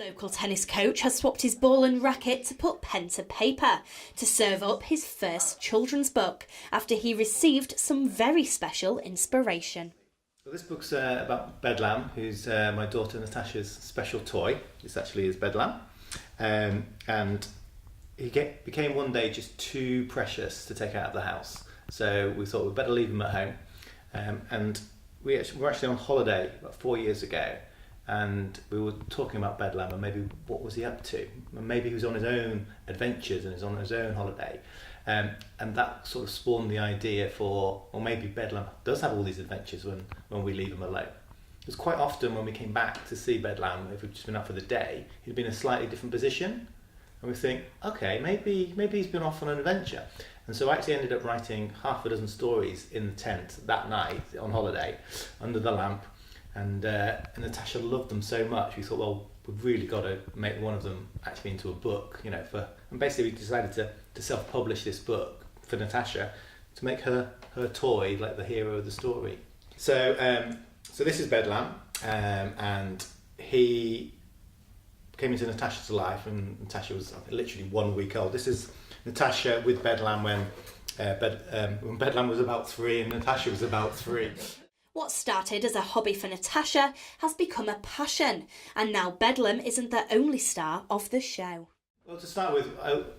local tennis coach has swapped his ball and racket to put pen to paper to serve up his first children's book after he received some very special inspiration. So this book's about Bedlam, who's my daughter Natasha's special toy. This actually is Bedlam. And he became one day just too precious to take out of the house. So we thought we'd better leave him at home. And we were actually on holiday about 4 years ago. And we were talking about Bedlam and maybe what was he up to? And maybe he was on his own adventures and he was on his own holiday. And that sort of spawned the idea for, or maybe Bedlam does have all these adventures when we leave him alone. Because quite often when we came back to see Bedlam, if we'd just been out for the day, he'd been in a slightly different position. And we think, okay, maybe he's been off on an adventure. And so I actually ended up writing half a dozen stories in the tent that night on holiday under the lamp. And Natasha loved them so much, we thought, well, we've really got to make one of them actually into a book, you know. And basically we decided to self-publish this book for Natasha to make her toy like the hero of the story. So this is Bedlam, and he came into Natasha's life, and Natasha was literally 1 week old. This is Natasha with Bedlam when Bedlam was about 3 and Natasha was about 3. What started as a hobby for Natasha has become a passion, and now Bedlam isn't the only star of the show. Well, to start with,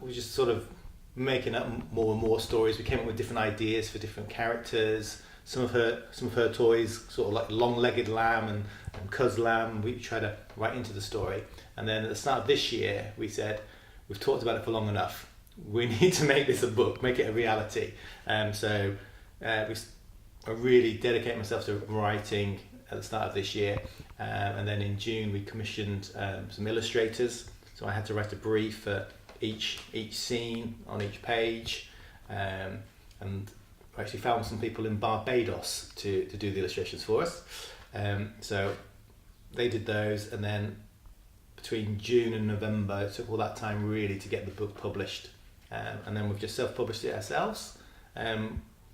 we just sort of making up more and more stories. We came up with different ideas for different characters. Some of her toys, sort of like long-legged lamb and cuz lamb, we tried to write into the story. And then at the start of this year, we said, we've talked about it for long enough. We need to make this a book, make it a reality. I really dedicated myself to writing at the start of this year, and then in June we commissioned some illustrators. So I had to write a brief for each scene on each page, and I actually found some people in Barbados to do the illustrations for us. So they did those, and then between June and November it took all that time really to get the book published, and then we've just self-published it ourselves.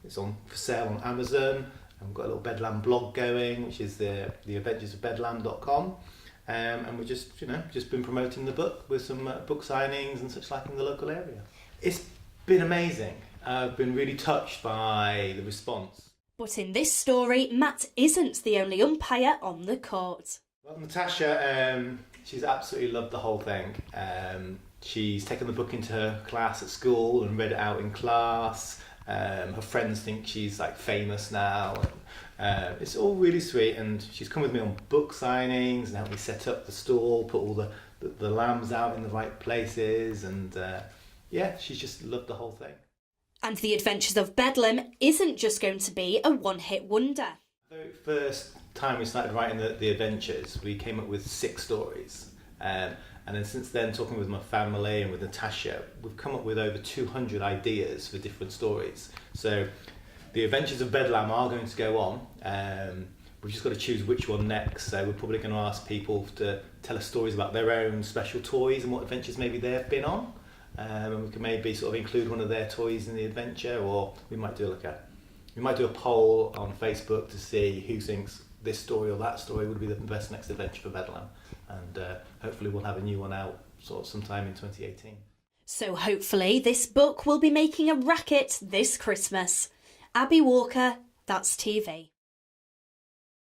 It's for sale on Amazon. I've got a little Bedlam blog going, which is the adventuresofbedlam.com, and we've just been promoting the book with some book signings and such like in the local area. It's been amazing. I've been really touched by the response. But in this story, Matt isn't the only umpire on the court. Well, Natasha, she's absolutely loved the whole thing. She's taken the book into her class at school and read it out in class. Her friends think she's like famous now. It's all really sweet, and she's come with me on book signings and helped me set up the stall, put all the lambs out in the right places, and she's just loved the whole thing. And The Adventures of Bedlam isn't just going to be a one-hit wonder. The very first time we started writing the adventures, we came up with 6 stories. And then since then, talking with my family and with Natasha, we've come up with over 200 ideas for different stories. So the Adventures of Bedlam are going to go on. We've just got to choose which one next. So we're probably going to ask people to tell us stories about their own special toys and what adventures maybe they've been on. And we can maybe sort of include one of their toys in the adventure, or we might do a poll on Facebook to see who thinks this story or that story would be the best next adventure for Bedlam. And hopefully we'll have a new one out sort of sometime in 2018. So hopefully this book will be making a racket this Christmas. Abby Walker, That's TV.